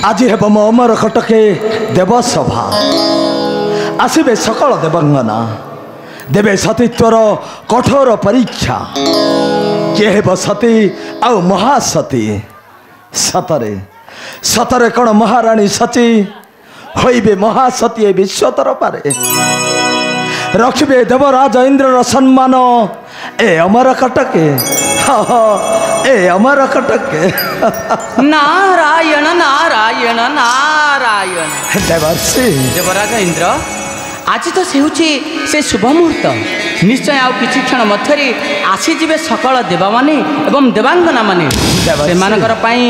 आज हेब मो अमर कटके देवसभा आसबे सकल देवंगना देवे सतीत्वर कठोर परीक्षा किए हेब सती आउ महासती सतरे सतरे कौन महाराणी सती होइबे महासती विश्वतर पारे रखिबे देवराज इंद्रर सम्मान ए अमर कटके ए अमर कटके नारायण नारायण नारायण देवर्षि देवराज इंद्र आज तो से शुभ मुहूर्त निश्चय आउ किछि क्षण मध्यरे आसीजिबे सकल देवा माने एवं देवांगना माने सेमानकर पई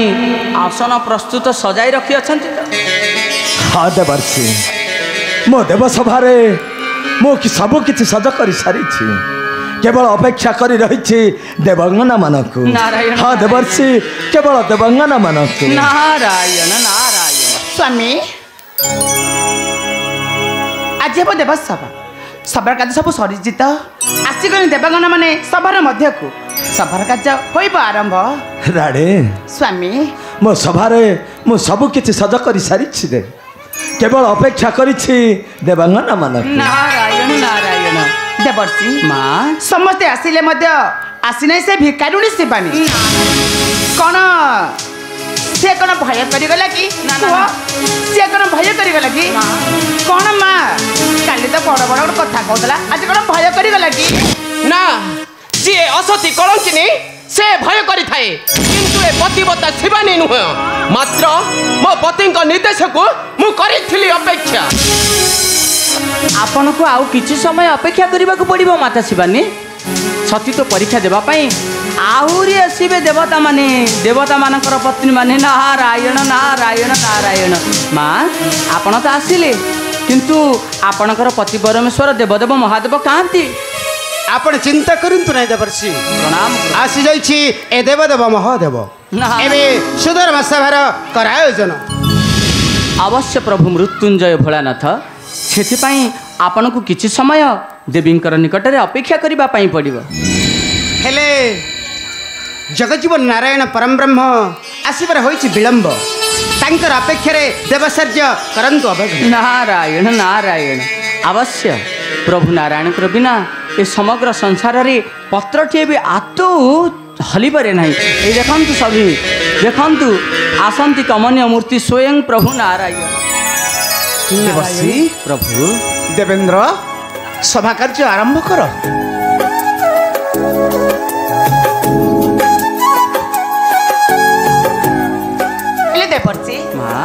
आसन प्रस्तुत सजाई रखी अछंती हाँ देवर्षि मो देवसभारे मो कि सब किछि सज करि सारी केवल अपेक्षा करी रही देवांगना मानक हाँ देवर्षि केवल देवांगना मानक नारायण नारायण स्वामी आज हे देवसभा सभार कार्य सब सरीजित आसिगले देवांगना माने सभार मध्य को सभार कार्य होइब आरंभ राणे स्वामी मो सभारे मु सब किछि सज करि सारी दे केवल अपेक्षा करी देवांगना मानक नारायण नारायण देवर्षि माँ समस्ते आसिले मध्य आसी से भिकारुणी शिवानी कौन से कौन भय करिगला कि से कौन भय करिगला कि कौन माँ काली तो बड़ बड़ कथा कहला आज कौन भय करिगला कि ना जी असती कलंकिनी से भय करि थाए किंतु ए पतिव्रता शिवानी नुह मात्र मो पति निर्देश को मु करिथिली अपेक्षा आपन को आउ किछि समय अपेक्षा करबा को पड़िबो माता शिवानी सती तो परीक्षा देबा पई आहुरी आसीबे देवता मानकर पत्नी माने नारायण नारायण नारायण माँ आपण तो आसिले किंतु आपणकर पति परमेश्वर देवदेव महादेव कांती आपण चिंता करंतु नहीं देवर्षि प्रणाम आसी जाइछि ए देवदेव महादेव एबे सुधर्म सभार कर आयोजन अवश्य प्रभु मृत्युंजय भोलानाथ से आपण को किछि समय देवींकर निकट में अपेक्षा करबा पई पड़िबो हेले जगजीवन नारायण परम ब्रह्म आसीबार होइछि विलंब तांकर अपेक्षा रे देवसर्य करंतु अवश्य नारायण नारायण अवश्य प्रभु नारायण कर बिना ए समग्र संसार रे पत्रटिए भी आतो हलिबरे नहीं ए देखंतु सभी देखंतु आसंती कमनीय मूर्ति स्वयं प्रभु नारायण देवर्षि प्रभु देवेंद्र सभा कार्य आरंभ कर देवर्षि माँ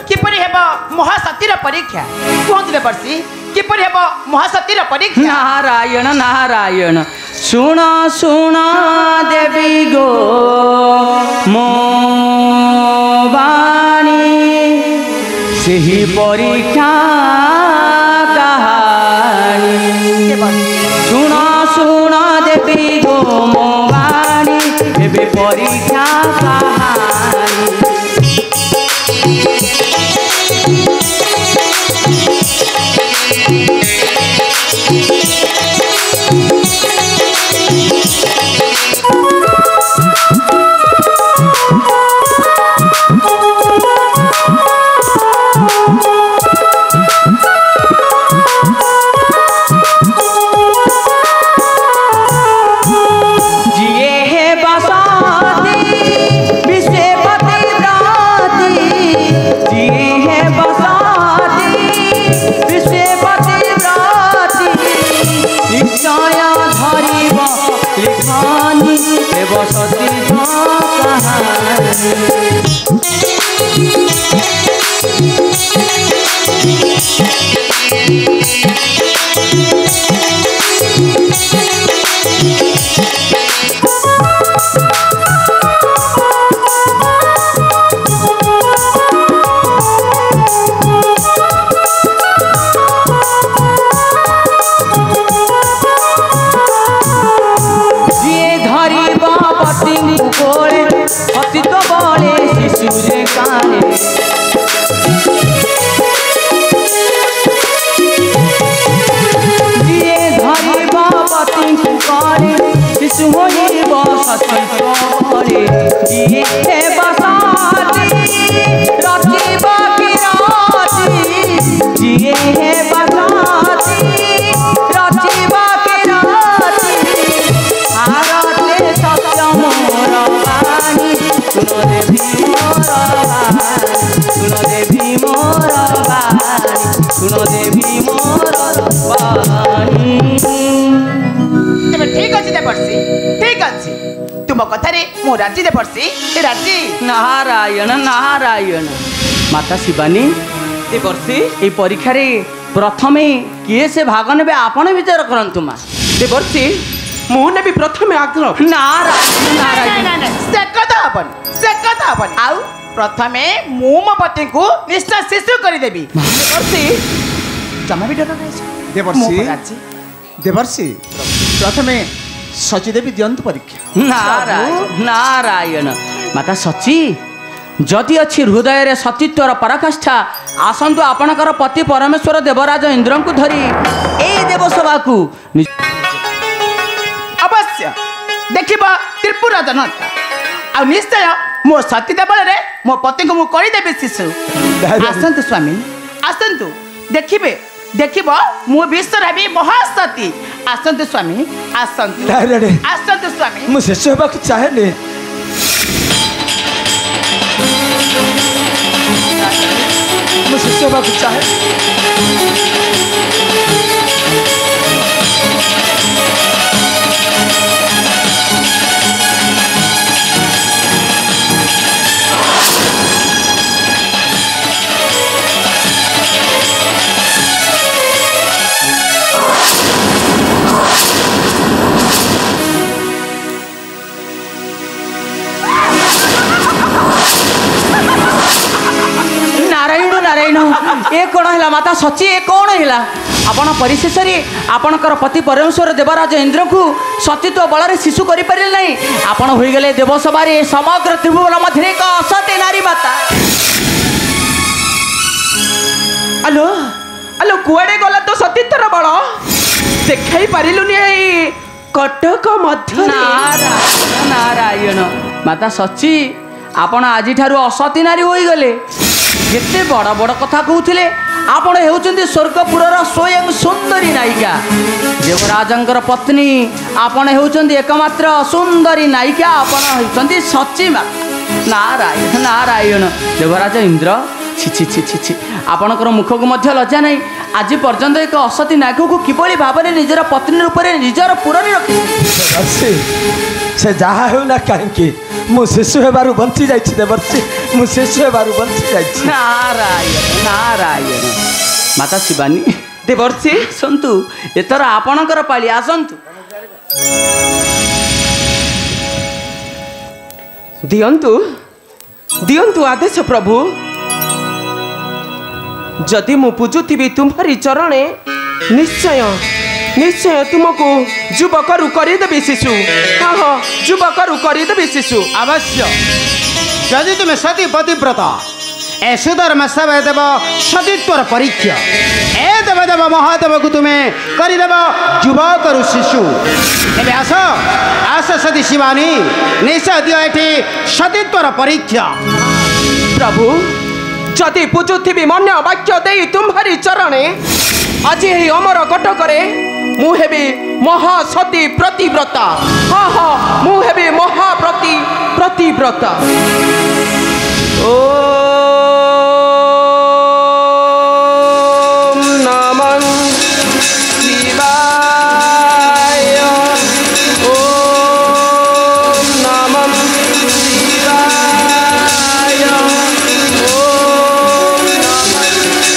किपरि हेब महासतीर परीक्षा कहतु देवर्षि किपरि हेब महासतीर परीक्षा नारायण नारायण सुण सुण देवी गो मो वाणी सेही परीक्षा कहानी सुण सुण देवी गो मो वाणी एबे परीक्षा कहानी शिशु होइब सती करे देवर्षि ठीक अच्छे तुम कथारे मु राजी देवर्षि राजी नारायण नारायण माता शिवानी देवर्षि ए परीक्षा रे प्रथमे किए से भाग नेबे आपण विचार करंतु मा देवर्षि मु ने भी प्रथमे आग्रह नारायण नारायण से कथा हबन आउ प्रथमे मु मो पति को निश्चय शिशु कर देबी देवर्षि जमा भी डर देवर्षि देवर्षि प्रथमे सची देवी दियंतु परीक्षा नारायण नारायण माता सची जदि अच्छी हृदय रे सतीत्वर पराकाष्ठा आसंतु आपणकर पति परमेश्वर देवराज इंद्र को धरी ए देवसभा को अवश्य देखिबा त्रिपुरा जनता आ निश्चय मो सती देवल रे मो पति को मु करी देबे शिशु आसंतु स्वामी आसंतु देखिबे देखिबो मु विश्व रवि महासती आसंतु स्वामी आसंतु स्वामी मु शिशु हेबा को चाहेले मु शिशु हेबा को चाहे ए कौन है माता सची ए कौन है आपण परिशेष आपणकर पति परमेश्वर देवराज इंद्र को सतीत्व बल शिशु कर आपण हो गले देवसभा समग्र त्रिभुवन मध्य एक असती नारी माता आलो आलो कुआडे गला तो सतीत्वर बल देखाई पारिलुनी कटक मध्य नारायण नारायण माता सची आपण आज असती नारी हो गले केते बड़ बड़ कथा कहते आपण हेउचंदी स्वर्गपुरर स्वयं सुंदरी नायिका देवराजंकर पत्नी आपण हेउचंदी एकमात्र सुंदरी नायिका आपण हेउचंदी सची माता नारायण नारायण देवराज इंद्र छि छि छि छि छि आपणकर मुख को मध्य लज्जा नहीं आज पर्यंत एक असती नायक को किभली भाव में निजर पत्नी रूप में निजर पुरनी रखी से जहा हो ना कहीं मु शिशु हेबारु बंची जाइछि देवर्षि मु शिशु हेबारु बंची जाइछि नारायण नारायण माता शिवानी देवर्षि सन्तु एतर आपणकर पाली आसन्तु दियंतु दियंतु आदेश प्रभु जदि मु पूजुथिबी तुम्हारी चरणे निश्चय निश्चय तुमको युवकरु करदेवी शिशु हाँ हाँ युवकरु करदेवी शिशु अवश्य यदि तुम्हें सती पतिव्रता ए सुधर्म सब देव सतीत्वर परीक्षा ए देव देव महादेव को तुम्हें करदेव युवकरु शिशु एबे आस आस सती शिवानी निश्चय दियो एठी सतीत्वर परीक्षा प्रभु जदि पूजुथिबी मन वाक्य दे तुम्हारी चरणे आज ही अमर कटकरे मु हेबी महासती प्रतिव्रता हाँ हाँ मु हेबी महाप्रति प्रतिव्रता ओम नमः शिवाय ओम नमः शिवाय ओम नमः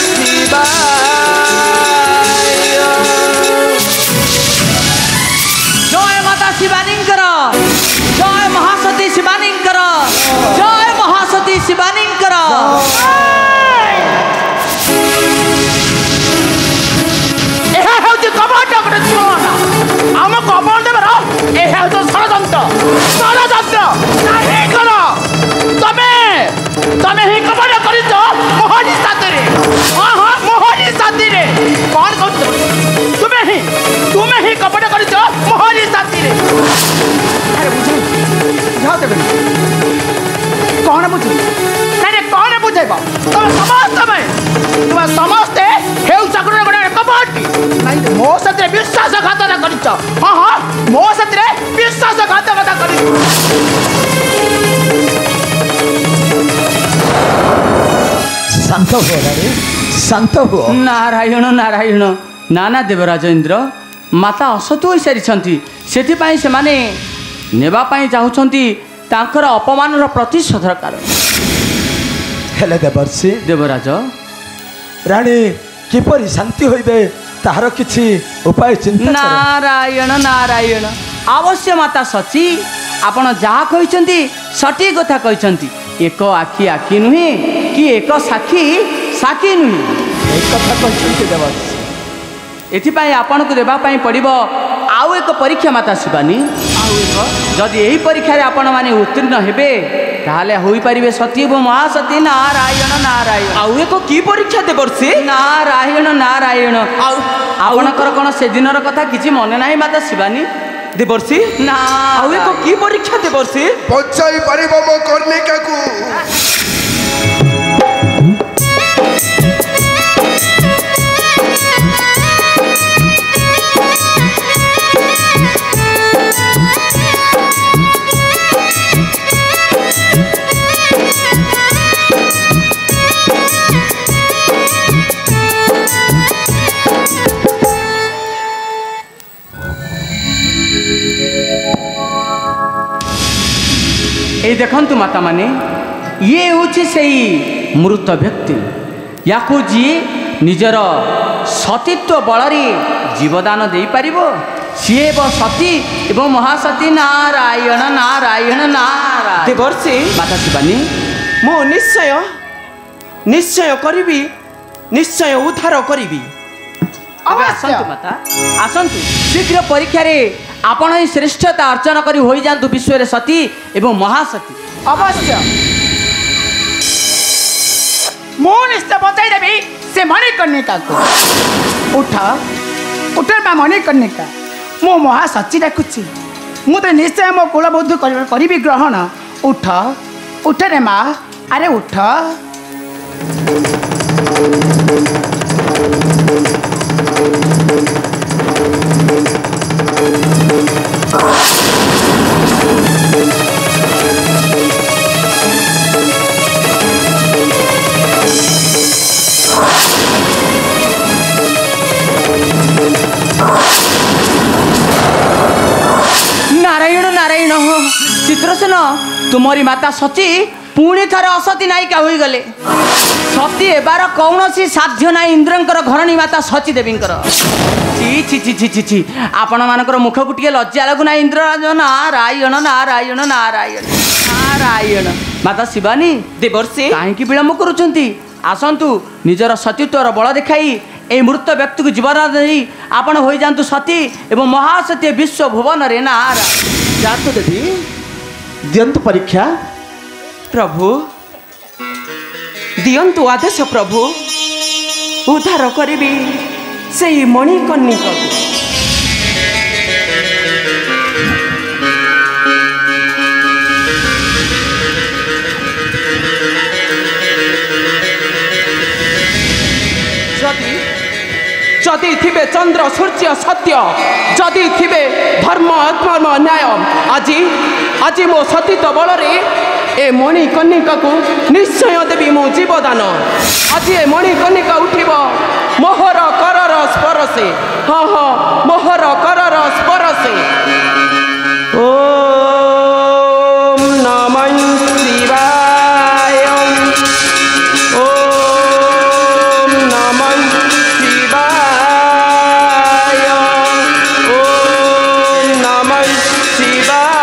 शिवाय जय माता शिवानींकर जय महासती शिवानींकर जय महासती शिवानींकर आम कबल देवर षड्यंत्र षड्यंत्र नहीं कर तमें ही कबल कर मोहनी साथी हाँ हाँ मोहनी साथी कौन कह तुम्हें ही कपट कर मोहनी साथी कौन बुझे नहीं कौन बुझेब तुम समस्त समस्ते मो साथ विश्वासघातकता कर हाँ हाँ मो साथ विश्वासघातकता कर शांत हो रे शांत हो नारायण नारायण नाना देवराज इंद्र ମାତା ଅସତ ହୋଇସାରିଛନ୍ତି। ସେଥିପାଇଁ ସେମାନେ ନେବା ପାଇଁ ଚାହୁଁଛନ୍ତି ତାଙ୍କର ଅପମାନର ପ୍ରତିଶୋଧର କାରଣ। ହେଲେ ଦେବର୍ଷି ଦେବରାଜ ରାଣୀ କିପରି ଶାନ୍ତି ହୋଇବେ ତାହାର କିଛି ଉପାୟ ଚିନ୍ତା ନାରାୟଣ ନାରାୟଣ। ଅବଶ୍ୟ ମାତା ସଚୀ ଆପଣ ଯାହା କହିଛନ୍ତି ସଠିକ କଥା କହିଛନ୍ତି। ଏକ ଆଖି ଆଖି ନୁହେଁ କି ଏକ ସାକ୍ଷୀ ସାକ୍ଷୀ ନୁହେଁ। ଏ କଥା କହିଛନ୍ତି ଦେବର୍ଷି। ଏଥିପାଇଁ ଆପଣଙ୍କୁ ଦେବା ପାଇଁ ପଡ଼ିବ ଆଉ ଏକ ପରୀକ୍ଷା ମାତା ଶିବାନୀ। ଆଉ ଏକ ଯଦି ଏହି ପରୀକ୍ଷାରେ ଆପଣମାନେ ଉତ୍ତୀର୍ଣ୍ଣ ହେବେ ତାହେଲେ ହୋଇପାରିବେ ସତୀ ଏବଂ ମହାସତୀ। ନାରାୟଣ ନାରାୟଣ। ଆଉ ଏକ କି ପରୀକ୍ଷା ଦେବର୍ଷି? ନାରାୟଣ ନାରାୟଣ। ଆଉ ଆପଣଙ୍କର କ'ଣ ସେଦିନର କଥା କିଛି ମନେ ନାହିଁ ମାତା ଶିବାନୀ? ଦେବର୍ଷି ନା ଆଉ ଏକ କି ପରୀକ୍ଷା ଦେବର୍ଷି? ବଞ୍ଚାଇ ପାରିବ ମୋ କର୍ଣ୍ଣିକାକୁ। এই দেখন্তু মাতা মানে ইয়ে হচ্ছে সেই মৃত ব্যক্তি। ইয়াকু যিয়ে নিজের সতীত্ব বলরে জীবদান ଦେଇପାରିବ ସିଏ ହେବ ସତୀ ଏବଂ ମହାସତୀ। ନାରାୟଣ ନାରାୟଣ ନାରାୟଣ। ଦେବର୍ଷି ମାତା ଶିବାନୀ ମୁଁ ନିଶ୍ଚୟ କରିବି, ନିଶ୍ଚୟ ଉଦ୍ଧାର କରିବି। ଏବେ ଆସନ୍ତୁ ମାତା ଆସନ୍ତୁ। ଶୀଘ୍ର ପରୀକ୍ଷାରେ ଆପଣ ହିଁ ଶ୍ରେଷ୍ଠତା ଅର୍ଜନ କରି ହୋଇଯାଆନ୍ତୁ ବିଶ୍ୱରେ ସତୀ ଏବଂ ମହାସତୀ। ଅବଶ୍ୟ ମୁଁ ନିଶ୍ଚୟ ବଞ୍ଚାଇ ଦେବି ସେ ମଣିକର୍ଣ୍ଣିକାକୁ। ଉଠ ଉଠ ବା ମଣିକର୍ଣ୍ଣିକା, ମୁଁ ମହାସତୀ ଡାକୁଛି। ମୁଁ ତ ନିଶ୍ଚୟ ମୋ କୁଳବୋଧ କରିବି ଗ୍ରହଣ। ଉଠ ଉଠ ରେ ମା, ଆରେ ଉଠ। ନାରାୟଣ ନାରାୟଣ। ଚିତ୍ରସେନ ତୁମରି ମାତା ସତୀ ପୁଣି ଥରେ ଅସତୀ ନାୟିକା ହୋଇଗଲେ। ସତୀ ହେବାର କୌଣସି ସାଧ୍ୟ ନାହିଁ ଇନ୍ଦ୍ରଙ୍କର ଘରଣୀ ମାତା ସତୀ ଦେବୀଙ୍କର। ଛି ଛି ଛି ଛି ଛି ଛି ଆପଣମାନଙ୍କର ମୁଖକୁ ଟିକେ ଲଜ୍ଜା ଲାଗୁନାହିଁ ଇନ୍ଦ୍ରରାଜ? ନାରାୟଣ ନାରାୟଣ ନାରାୟଣ ନାରାୟଣ। ମାତା ଶିବାନୀ ଦେବର୍ଷି କାହିଁକି ବିଳମ୍ବ କରୁଛନ୍ତି? ଆସନ୍ତୁ ନିଜର ସତୀତ୍ୱର ବଳ ଦେଖାଇ এই মৃত ব্যক্তিকে জীবদান দেই ଆପଣ ହୋଇଯାଆନ୍ତୁ ସତୀ ଏବଂ ମହାସତୀ ବିଶ୍ୱ ଭୁବନରେ। ନାରାୟଣ। ଯାଆନ୍ତୁ ଦେବୀ, ଦିଅନ୍ତୁ ପରୀକ୍ଷା। ପ୍ରଭୁ ଦିଅନ୍ତୁ ଆଦେଶ। ପ୍ରଭୁ ଉଦ୍ଧାର କରିବି ସେଇ ମଣିକର୍ଣ୍ଣିକାକୁ। যদি থিবে চন্দ্র সূর্য সত্য, যদি থিবে ধর্ম অধর্ম ন্যায়, আজি মো সতীত্ব বলরে এ মণিকর্ণিকাকু নিশ্চয় দেবি মো জীবদান। আজি এ মণিকর্ণিকা উঠিব মোহর করর স্পরশে। হ্যাঁ হ্যাঁ মোহর করর স্পরশে। ওম নমঃ শিবায়। ওম নমঃ শিবায়। ওম নমঃ শিবায়।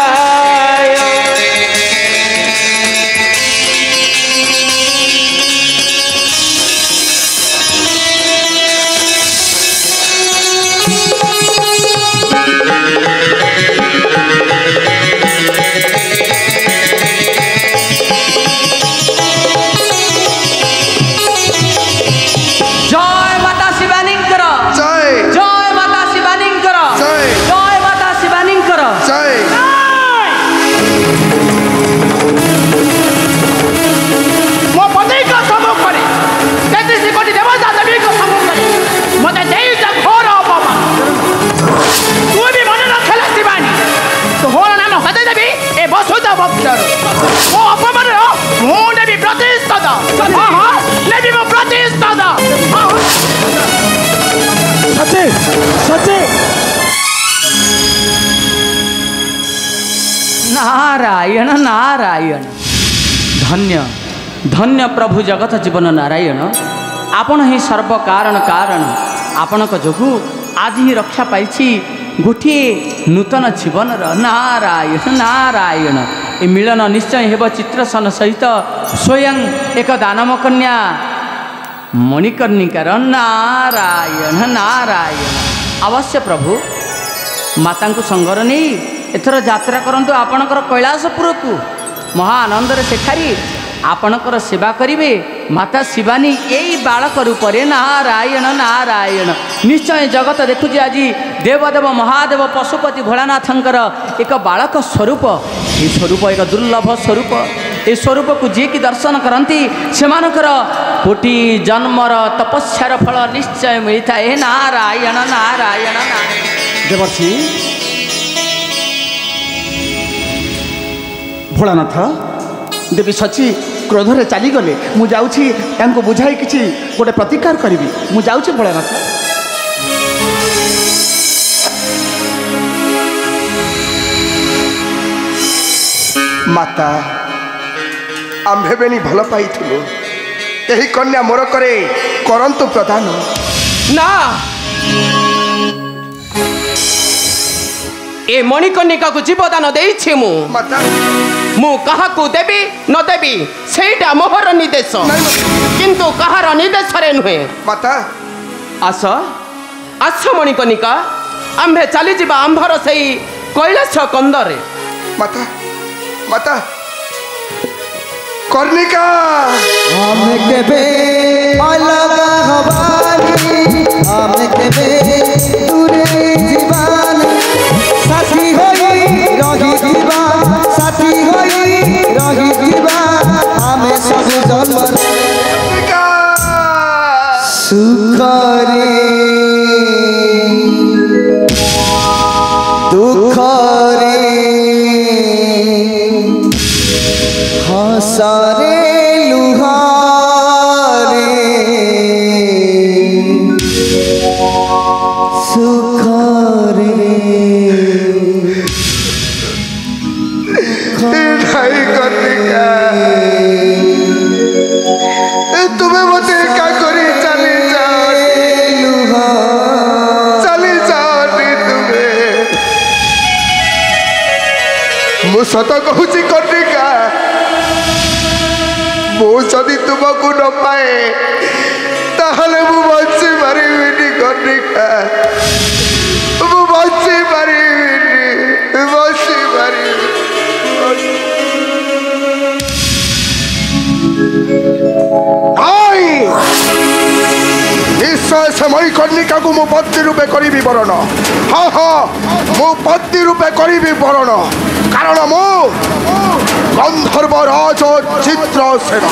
জয় মাতা শিবানীঙ্কর জয় জয় মাতা শিবানীঙ্কর জয় জয় মাতা শিবানীঙ্কর জয়। ମୋ ପତିଙ୍କ ସମ୍ମୁଖରେ 33 କୋଟି ଦେବତା ଦେବୀଙ୍କ ସମ୍ମୁଖରେ ମୋତେ ଦେଇଛ ଘୋର ଅପମାନ। ତୁ ବି ମନେ ରଖିଲା ଶିବାନୀ, ତୋର ନାମ ହଜାଇ ଦେବି ଏ ବସୁଧା ବକ୍ଷରୁ। ମୋ ଅପମାନର ମୁଁ ନେବି ପ୍ରତିଶୋଧ। ହଁ ହଁ ନେବି ମୋ ପ୍ରତିଶୋଧ। ସଚି ସଚି नारायण नारायण धन्य धन्य प्रभु जगत जीवन नारायण आपण ही सर्व कारण कारण आपण जोगु आज ही रक्षा पाई गोटे नूतन जीवन नारायण नारायण ए मिलन निश्चय हेब चित्रसन सहित स्वयं एक दानव कन्या मणिकर्णिकार नारायण नारायण अवश्य प्रभु माता को संगर नहीं एथर यात्रा करंतु आपणकर कैलासपुर को महा आनंद शेखारी आपणकर सेवा करिवे माता शिवानी यही बालक रूप नारायण नारायण निश्चय जगत देखुची आज देवदेव महादेव पशुपति भोलानाथंकर एक बालक स्वरूप ये स्वरूप एक दुर्लभ स्वरूप ए स्वरूप को जी की दर्शन करती से कोटि जन्मर तपस्यार फल निश्चय मिलता है नारायण नारायण नारायण देवर्षि भोलानाथ देवी सची क्रोधरे चलीगले मु जाऊँगी बुझाई किसी गोटे प्रतिकार करी मु जाऊँगी भोलानाथ माता आम्भे बेनी भल पाई यही कन्या मोर करे करंतु प्रदान ना ए मणिकर्णिका को जीवदान देइछि मु माता मु कहा को देबी न देबी सेटा मोहर निर्देश किंतु कहार निर्देश रे नुहे माता आस आस मणिकर्णिका आम्भे चली जिबा आंभर सेई कैलाश कंदरे माता माता कर्णिका हम केबे अलग हवानी हम केबे दूरे जीवानी साथी होई रही जीवा साथी होई रही जीवा हमें सब जन्म सुख रे दुख रे हंसरे लुहारे सुख रे नहीं कर्णिका तुम्हें मते क्या करी चली जाओ तुम्हें मु सत कहूँ कर्णिका मु जदि तुमको न पाए ताहले मु बंची पारिबिनी कर्णिका मु बंची पारिबिनी बंची पारिबिनी निश्चय से मणिकर्णिका को मु पत्नी रूपे करी बरण हाँ हाँ मु पत्नी रूपे करी बरण कारण मु गंधर्व राज चित्रसेन